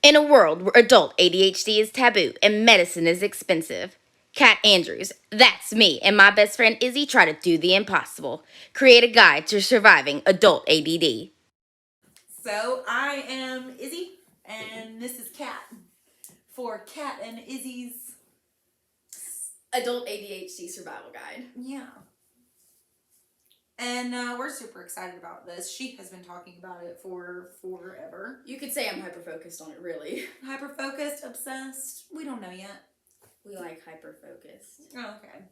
In a world where adult ADHD is taboo and medicine is expensive, Kat Andrews, that's me, and my best friend Izzie try to do the impossible. Create a guide to surviving adult ADD. So I am Izzie, and this is Kat for Kat and Izzie's Adult ADHD Survival Guide. Yeah. And we're super excited about this. She has been talking about it for forever. You could say I'm hyper-focused on it, really. Hyper-focused, obsessed, we don't know yet. We like hyper-focused. Oh, okay.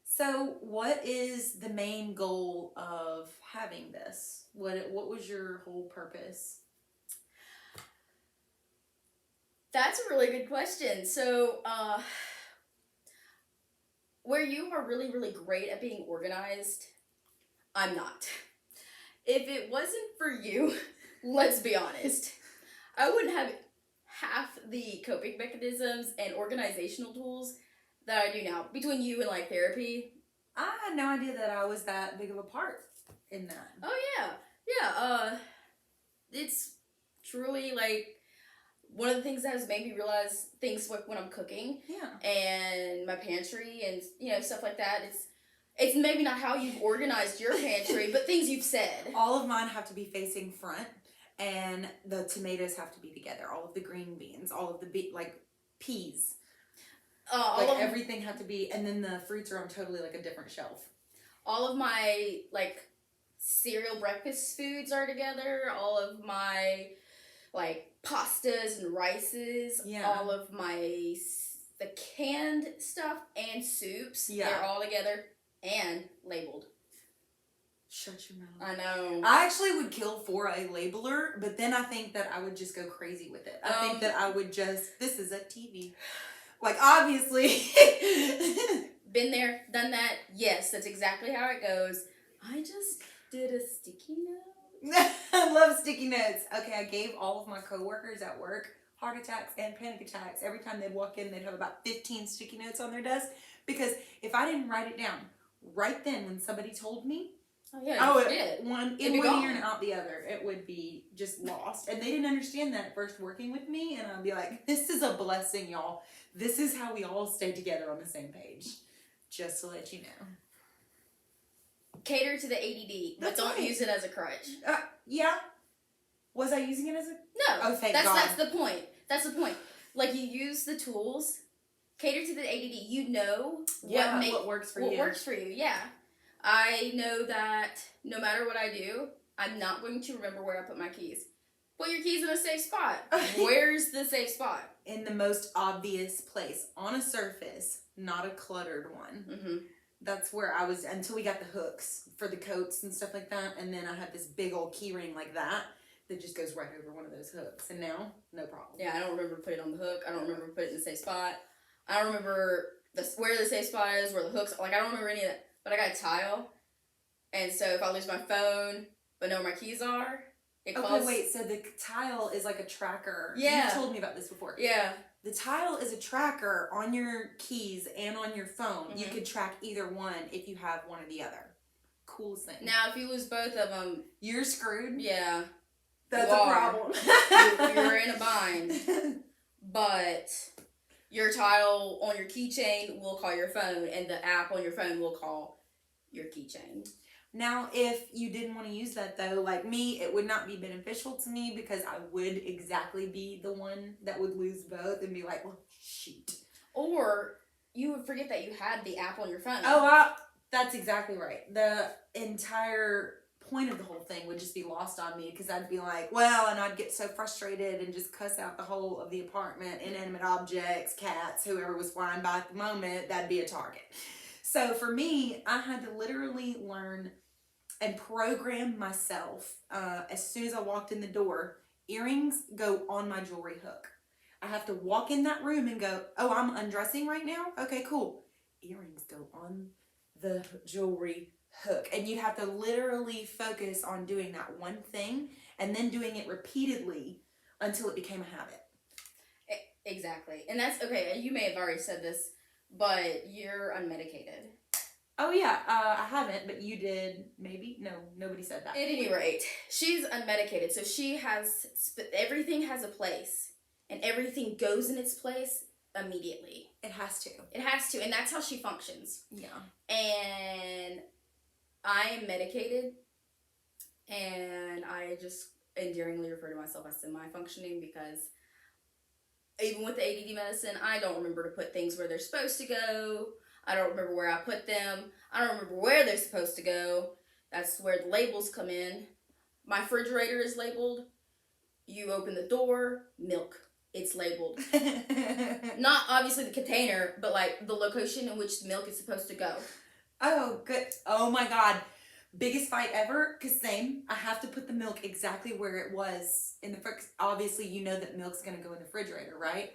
So what is the main goal of having this? What was your whole purpose? That's a really good question. So, where you are really, really great at being organized, I'm not. If it wasn't for you, let's be honest, I wouldn't have half the coping mechanisms and organizational tools that I do now. Between you and like therapy, I had no idea that I was that big of a part in that. Oh yeah. It's truly like one of the things that has made me realize things like when I'm cooking, and my pantry and stuff like that. It's maybe not how you've organized your pantry, but things you've said. All of mine have to be facing front, and the tomatoes have to be together. All of the green beans, all of the peas. Everything had to be, and then the fruits are on totally like a different shelf. All of my like cereal breakfast foods are together. All of my like pastas and rices. Yeah. All of the canned stuff and soups. Yeah. They're all together and labeled. Shut your mouth. I know. I actually would kill for a labeler, but then I think that I would just go crazy with it. I think that I would just, this is a TV. Like, obviously. Been there, done that. Yes, that's exactly how it goes. I just did a sticky note. I love sticky notes. Okay, I gave all of my coworkers at work heart attacks and panic attacks. Every time they'd walk in, they'd have about 15 sticky notes on their desk. Because if I didn't write it down right then when somebody told me, one in one ear and out the other, it would be just lost. And they didn't understand that at first working with me, and I'd be like, this is a blessing, y'all. This is how we all stay together on the same page. Just to let you know. Cater to the ADD, but don't use it as a crutch. Yeah. Was I using it as a... No. Oh, thank God. That's the point. That's the point. Like, you use the tools, cater to the ADD. You know what works for you. What works for you, yeah. I know that no matter what I do, I'm not going to remember where I put my keys. Put your keys in a safe spot. Where's the safe spot? In the most obvious place. On a surface, not a cluttered one. Mm-hmm. That's where I was until we got the hooks for the coats and stuff like that. And then I had this big old key ring like that just goes right over one of those hooks. And now, no problem. Yeah, I don't remember putting it on the hook. I don't remember putting it in the safe spot. I don't remember where the safe spot is, where the hooks... Like, I don't remember any of that. But I got a tile. And so if I lose my phone, but know where my keys are, it calls... Okay, wait. So the tile is like a tracker. Yeah. You've told me about this before. Yeah. The tile is a tracker on your keys and on your phone. Mm-hmm. You could track either one if you have one or the other. Coolest thing. Now, if you lose both of them... You're screwed. Yeah. That's a problem. You're in a bind. But your tile on your keychain will call your phone, and the app on your phone will call your keychain. Now, if you didn't want to use that, though, like me, it would not be beneficial to me because I would exactly be the one that would lose both and be like, well, shoot. Or you would forget that you had the app on your phone. Oh, that's exactly right. The entire point of the whole thing would just be lost on me because I'd be like, well, and I'd get so frustrated and just cuss out the whole of the apartment, inanimate objects, cats, whoever was flying by at the moment, that'd be a target. So for me, I had to literally learn and program myself. As soon as I walked in the door, earrings go on my jewelry hook. I have to walk in that room and go, oh, I'm undressing right now? Okay, cool. Earrings go on the jewelry hook. And you have to literally focus on doing that one thing and then doing it repeatedly until it became a habit. Exactly. And that's, okay, you may have already said this, but you're unmedicated. Oh, yeah. I haven't, but you did. Maybe? No, nobody said that. At any rate, she's unmedicated, so she has, everything has a place, and everything goes in its place immediately. It has to. It has to, and that's how she functions. Yeah. And I am medicated, and I just endearingly refer to myself as semi-functioning because even with the ADD medicine, I don't remember to put things where they're supposed to go. I don't remember where I put them. I don't remember where they're supposed to go. That's where the labels come in. My refrigerator is labeled. You open the door, milk. It's labeled. Not obviously the container, but like the location in which the milk is supposed to go. Oh, good. Oh my God. Biggest fight ever, because same, I have to put the milk exactly where it was in the fridge. Obviously, you know that milk's going to go in the refrigerator, right?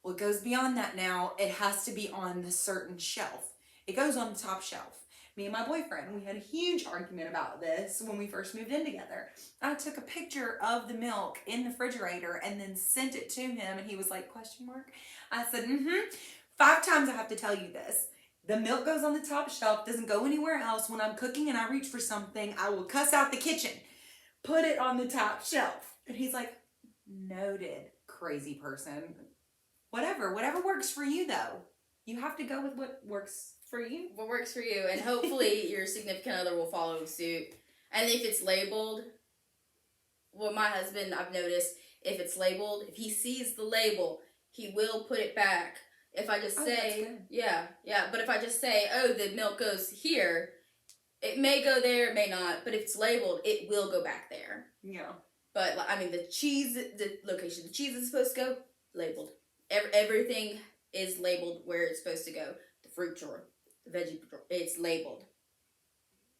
Well, it goes beyond that now. It has to be on the certain shelf. It goes on the top shelf. Me and my boyfriend, we had a huge argument about this when we first moved in together. I took a picture of the milk in the refrigerator and then sent it to him, and he was like, question mark? I said, 5 times I have to tell you this. The milk goes on the top shelf, doesn't go anywhere else. When I'm cooking and I reach for something, I will cuss out the kitchen. Put it on the top shelf. And he's like, noted, crazy person. Whatever works for you, though. You have to go with what works for you. What works for you, and hopefully your significant other will follow suit. And if it's labeled, well, my husband, I've noticed, if it's labeled, if he sees the label, he will put it back. If I just say, yeah, but if I just say, oh, the milk goes here, it may go there, it may not, but if it's labeled, it will go back there. Yeah. But, I mean, the location the cheese is supposed to go, labeled. Everything is labeled where it's supposed to go. The fruit drawer, the veggie drawer, it's labeled.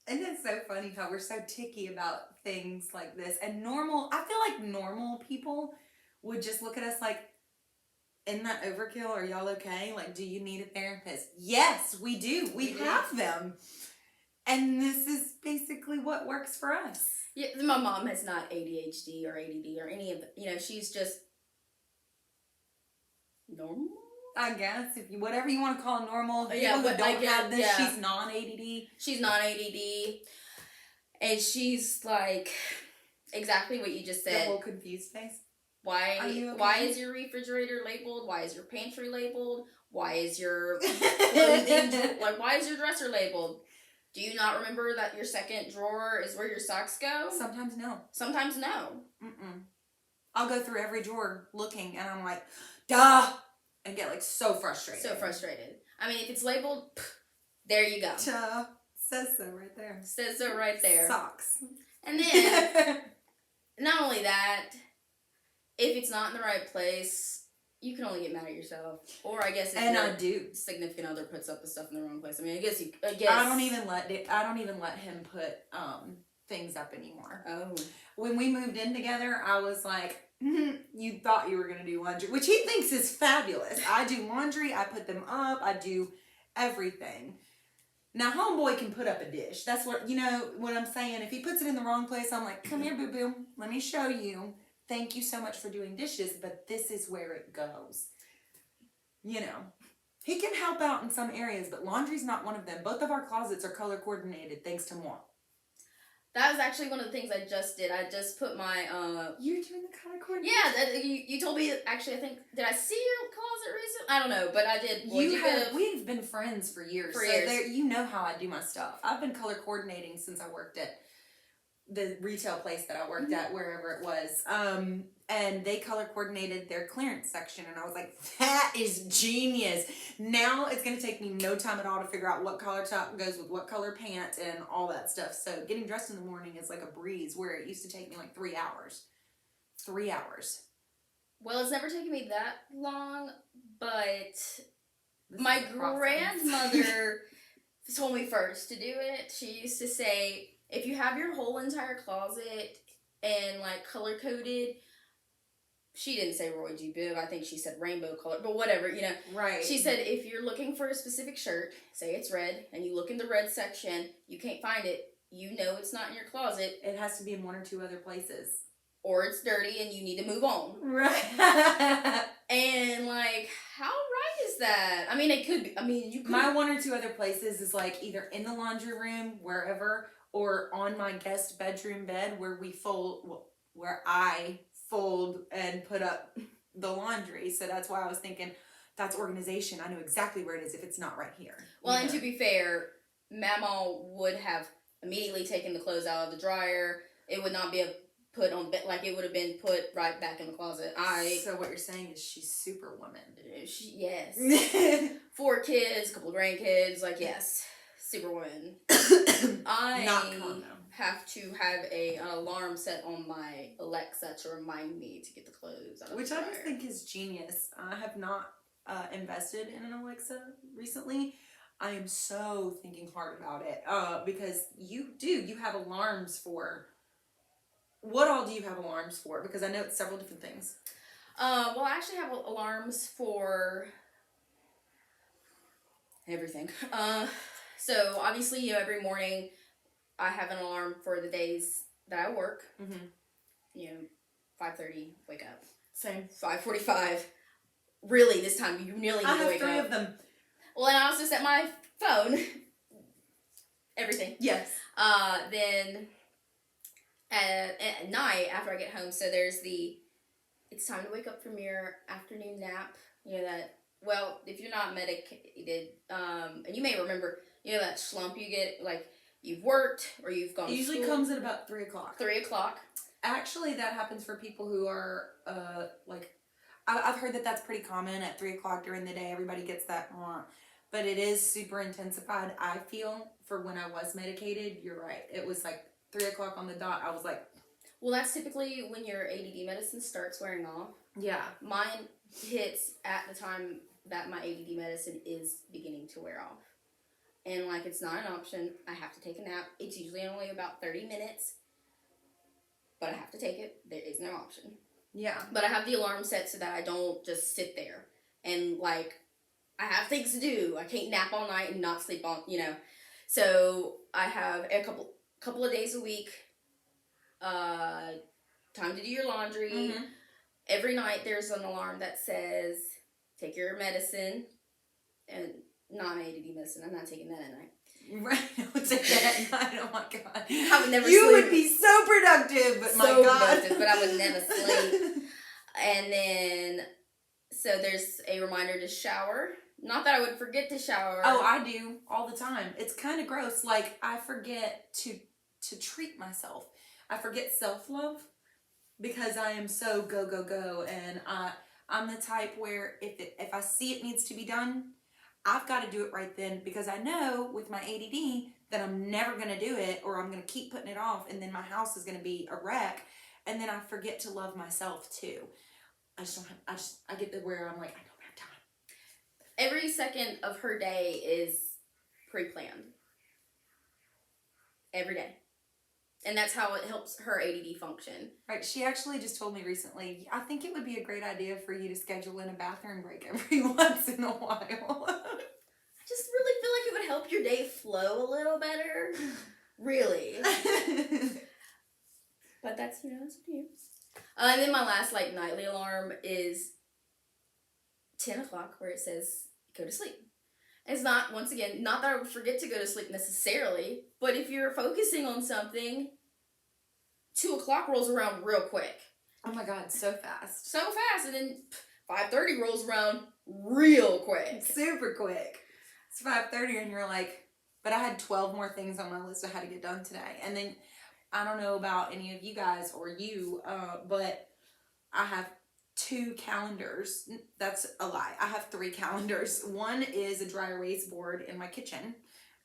And it's so funny how we're so ticky about things like this. And I feel like normal people would just look at us like, isn't that overkill? Are y'all okay? Like, do you need a therapist? Yes, we do. We have them. And this is basically what works for us. Yeah, my mom has not ADHD or ADD or any of the, she's just normal? I guess, whatever you want to call normal. People yeah, who but don't have this, yeah. she's non-ADD. She's non-ADD. And she's like, exactly what you just said. The whole confused face. Why is your refrigerator labeled? Why is your pantry labeled? Why is your clothing, why is your dresser labeled? Do you not remember that your second drawer is where your socks go? Sometimes no. Sometimes no. I'll go through every drawer looking and I'm like, duh! And get like so frustrated. I mean, if it's labeled, there you go. Duh. Says so right there. Says so right there. Socks. And then, not only that, if it's not in the right place, you can only get mad at yourself. Or I guess if your significant other puts up the stuff in the wrong place. I mean, I guess. I don't even let him put things up anymore. Oh. When we moved in together, I was like, you thought you were going to do laundry, which he thinks is fabulous. I do laundry, I put them up, I do everything. Now, homeboy can put up a dish. That's what I'm saying. If he puts it in the wrong place, I'm like, come here, boo-boo. Let me show you. Thank you so much for doing dishes, but this is where it goes. He can help out in some areas, but laundry's not one of them. Both of our closets are color coordinated, thanks to moi. That was actually one of the things I just did. I just put my, You're doing the color coordination? Yeah, you told me, actually, I think, did I see your closet recently? I don't know, but I did. We've been friends for years. You know how I do my stuff. I've been color coordinating since I worked at the retail place that I worked at, wherever it was. And they color coordinated their clearance section, and I was like, that is genius. Now it's going to take me no time at all to figure out what color top goes with what color pants and all that stuff. So getting dressed in the morning is like a breeze, where it used to take me like 3 hours. 3 hours. Well, it's never taken me that long, but my grandmother told me first to do it. She used to say, if you have your whole entire closet and like color coded, she didn't say Roy G. Biv, I think she said rainbow color, but whatever, Right. She said if you're looking for a specific shirt, say it's red, and you look in the red section, you can't find it, it's not in your closet. It has to be in 1 or 2 other places. Or it's dirty and you need to move on. Right. And like, how right is is that? I mean, it could be. I mean, you could. My one or two other places is like either in the laundry room, wherever, or on my guest bedroom bed where I fold and put up the laundry. So that's why I was thinking that's organization. I know exactly where it is if it's not right here. Well, and to be fair, Mama would have immediately taken the clothes out of the dryer. It would not be put on the bed, like it would have been put right back in the closet. So what you're saying is she's Superwoman. Yes. 4 kids, couple of grandkids, like yes, Superwoman. I have to have an alarm set on my Alexa to remind me to get the clothes out of Which the dryer. I just think is genius. I have not invested in an Alexa recently. I am so thinking hard about it because you have alarms for. What all do you have alarms for? Because I know it's several different things. Well, I actually have alarms for everything. So obviously, every morning I have an alarm for the days that I work. Mm-hmm. 5:30, wake up. Same. 5:45. Really, this time you nearly need to wake up. I have 3 of them. Well, and I also set my phone. Everything. Yes. Then at night after I get home, so there's it's time to wake up from your afternoon nap. Well, if you're not medicated, and you may remember, that slump you get, like you've worked or you've gone to school. It usually comes at about 3 o'clock. 3 o'clock. Actually, that happens for people who are, I've heard that that's pretty common at 3 o'clock during the day. Everybody gets that, but it is super intensified. I feel for when I was medicated, you're right. It was like 3 o'clock on the dot. I was like, well, that's typically when your ADD medicine starts wearing off. Yeah. Mine hits at the time that my ADD medicine is beginning to wear off. And, it's not an option. I have to take a nap. It's usually only about 30 minutes. But I have to take it. There is no option. Yeah. But I have the alarm set so that I don't just sit there. And, I have things to do. I can't nap all night and not sleep on, So, I have a couple of days a week, time to do your laundry. Mm-hmm. Every night there's an alarm that says, take your medicine, and non-ADD medicine. I'm not taking that at night. Right, I would take that at night. Oh my god, I would never. You would be so productive, but my god, but I would never sleep. And then, so there's a reminder to shower. Not that I would forget to shower. Oh, I do all the time. It's kind of gross. I forget to treat myself. I forget self-love because I am so go, and I'm the type where if I see it needs to be done, I've got to do it right then, because I know with my ADD that I'm never going to do it, or I'm going to keep putting it off, and then my house is going to be a wreck, and then I forget to love myself too. I get to where I'm like, I don't have time. Every second of her day is pre-planned. Every day. And that's how it helps her ADD function. Right. She actually just told me recently, I think it would be a great idea for you to schedule in a bathroom break every once in a while. I just really feel like it would help your day flow a little better. Really. But that's, that's up to you. And then my last, nightly alarm is 10 o'clock, where it says, go to sleep. It's not, once again, not that I would forget to go to sleep necessarily, but if you're focusing on something, 2 o'clock rolls around real quick. Oh my god, so fast. So fast, and then 5:30 rolls around real quick. Super quick. It's 5:30 and you're like, but I had 12 more things on my list I had to get done today. And then, I don't know about any of you guys or you, but I have 2 calendars. That's a lie. I have 3 calendars. One is a dry erase board in my kitchen,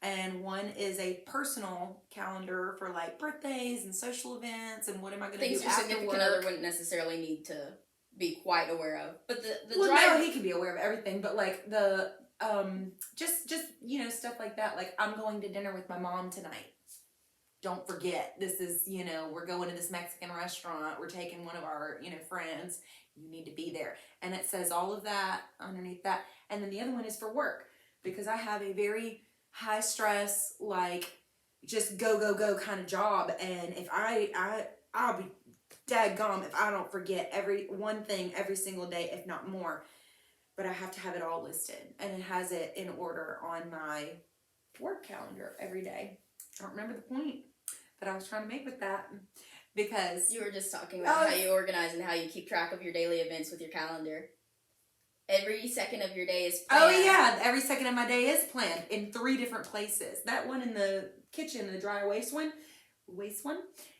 and one is a personal calendar for birthdays and social events and what am I going to do after work. Things your significant other wouldn't necessarily need to be quite aware of. But no, he can be aware of everything. But the just stuff like that. I'm going to dinner with my mom tonight. Don't forget, this is, we're going to this Mexican restaurant. We're taking one of our, friends. You need to be there. And it says all of that underneath that. And then the other one is for work, because I have a very high stress, just go kind of job. And if I'll be daggum if I don't forget every one thing every single day, if not more. but I have to have it all listed, and it has it in order on my work calendar every day. I don't remember the point that I was trying to make with that, because You were just talking about how you organize and how you keep track of your daily events with your calendar. Every second of your day is planned. Oh yeah, every second of my day is planned in 3 different places. That one in the kitchen, the dry waste one,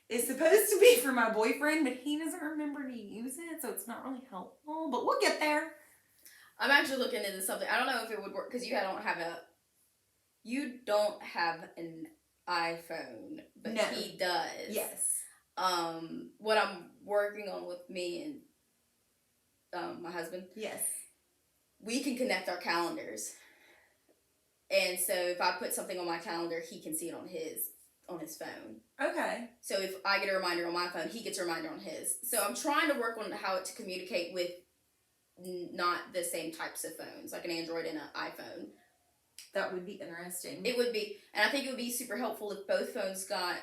is supposed to be for my boyfriend, but he doesn't remember to use it, so it's not really helpful. But we'll get there. I'm actually looking into something. I don't know if it would work because you don't have an iPhone, but No. he does. Yes. What I'm working on with me and my husband. Yes. We can connect our calendars, and so if I put something on my calendar, he can see it on his phone. Okay. So if I get a reminder on my phone, he gets a reminder on his. So I'm trying to work on how to communicate with not the same types of phones, like an Android and an iPhone. That would be interesting. It would be, and I think it would be super helpful if both phones got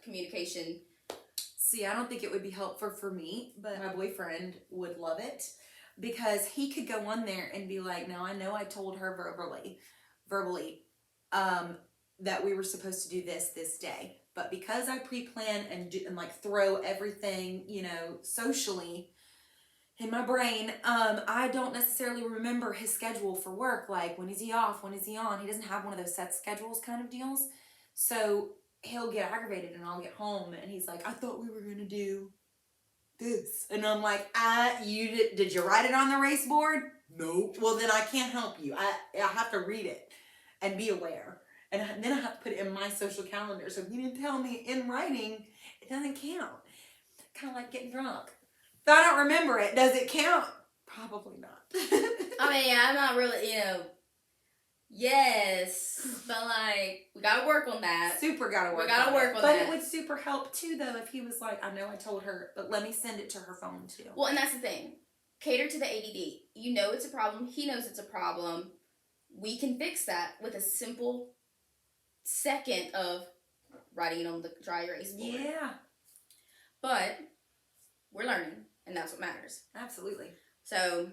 communication. See, I don't think it would be helpful for me, but my boyfriend would love it, because he could go on there and be like, now I know I told her verbally, that we were supposed to do this day, but because I pre-plan and like throw everything, socially in my brain, I don't necessarily remember his schedule for work, like when is he off, when is he on. He doesn't have one of those set schedules kind of deals, so he'll get aggravated, and I'll get home and he's like, I thought we were gonna do this, and I'm like, did you write it on the race board? No. Well, then I can't help you. I have to read it and be aware, and then I have to put it in my social calendar. So if you didn't tell me in writing, it doesn't count. Kind of like getting drunk. If I don't remember it, does it count? Probably not. I mean, I'm not really, yes, but like, we gotta work on that. Super gotta work on that. But it would super help too, though, if he was like, I know I told her, but let me send it to her phone too. Well, and that's the thing. Cater to the ADD. You know it's a problem. He knows it's a problem. We can fix that with a simple second of writing it on the dry erase board. Yeah. But we're learning, and that's what matters. Absolutely. So,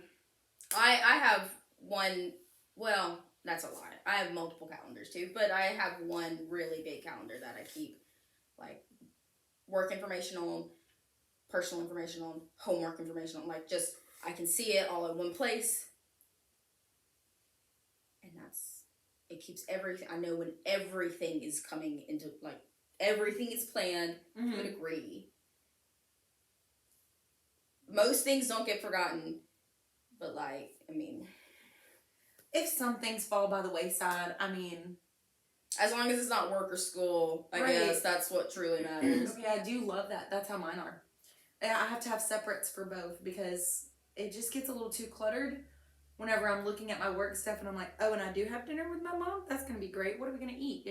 I have one, well, that's a lot. I have multiple calendars too, but I have one really big calendar that I keep, like, work information on, personal information on, homework information on, like, just, I can see it all in one place. And it keeps everything, I know when everything is coming into, like, everything is planned to a degree. Most things don't get forgotten, but, like, I mean, if some things fall by the wayside, I mean, as long as it's not work or school, I guess that's what truly matters. Yeah, I do love that. That's how mine are. And I have to have separates for both, because it just gets a little too cluttered whenever I'm looking at my work stuff and I'm like, oh, and I do have dinner with my mom? That's going to be great. What are we going to eat?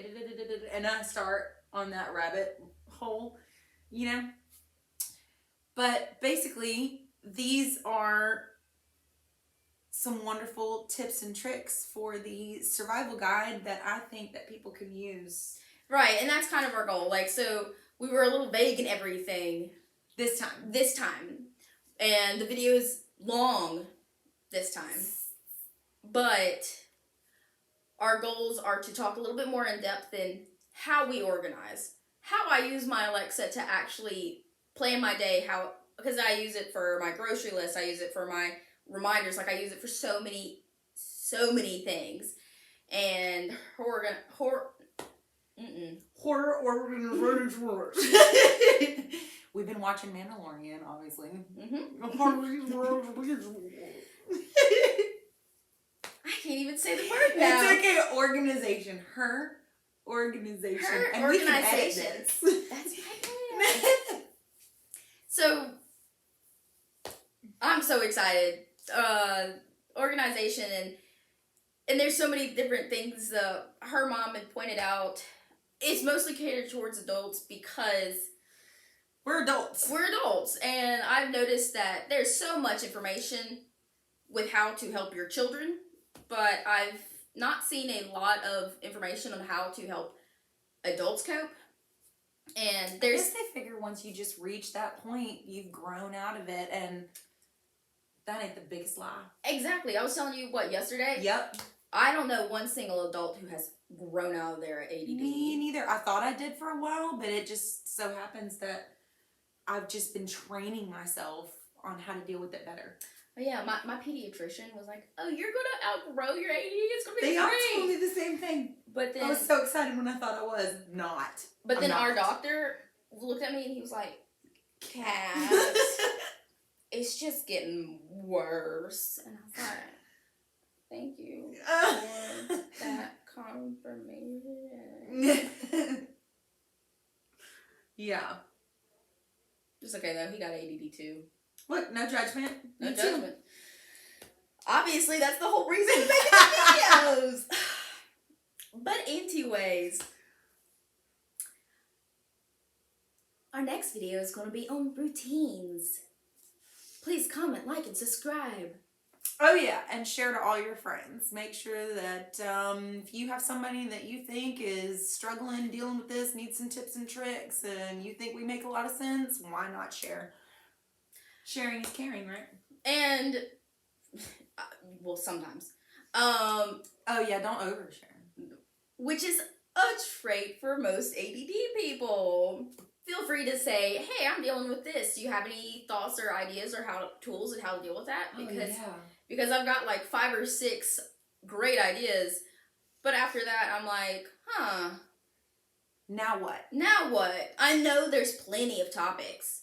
And I start on that rabbit hole, But basically, these are some wonderful tips and tricks for the survival guide that I think that people can use. Right, and that's kind of our goal. Like, so we were a little vague in everything this time. And the video is long this time. But our goals are to talk a little bit more in depth in how we organize. How I use my Alexa to actually plan my day, because I use it for my grocery list, I use it for my reminders, like I use it for so many things. And horror organization. We've been watching Mandalorian, obviously. I can't even say the word now. It's okay. Organization. Her organization. Her organization. That's right. So, I'm so excited. Organization, and there's so many different things. Her mom had pointed out, it's mostly catered towards adults because we're adults. And I've noticed that there's so much information with how to help your children, but I've not seen a lot of information on how to help adults cope. And I guess they figure once you just reach that point, you've grown out of it, and That ain't the biggest lie. Exactly. I was telling you, what, yesterday? Yep. I don't know one single adult who has grown out of their ADD. Me neither. I thought I did for a while, but it just so happens that I've just been training myself on how to deal with it better. But yeah, my pediatrician was like, "Oh, you're gonna outgrow your ADD. It's gonna be They all great." told me the same thing. But then I was so excited when I thought I was not. But then I'm our not. doctor looked at me and he was like, "Cat, it's just getting worse." And I was like, "Thank you for that confirmation." Yeah. It's okay though. He got ADD too. Look, no judgment. No Me judgment. Obviously, that's the whole reason we're making the videos. But anyways, our next video is going to be on routines. Please comment, like, and subscribe. Oh yeah, and share to all your friends. Make sure that if you have somebody that you think is struggling, dealing with this, needs some tips and tricks, and you think we make a lot of sense, why not share? Sharing is caring, right? And, well, sometimes. Oh yeah, don't overshare. Which is a trait for most ADD people. Feel free to say, "Hey, I'm dealing with this. Do you have any thoughts or ideas or tools and how to deal with that?" Because I've got like 5 or 6 great ideas, but after that I'm like, now what? Now what? I know there's plenty of topics.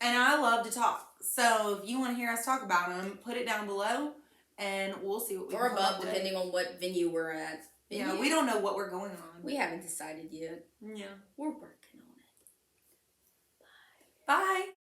And I love to talk. So if you want to hear us talk about them, put it down below and we'll see what we or can come up above, with. depending on what venue we're at. Yeah, we don't know what we're going on. We haven't decided yet. Yeah. We're working on it. Bye.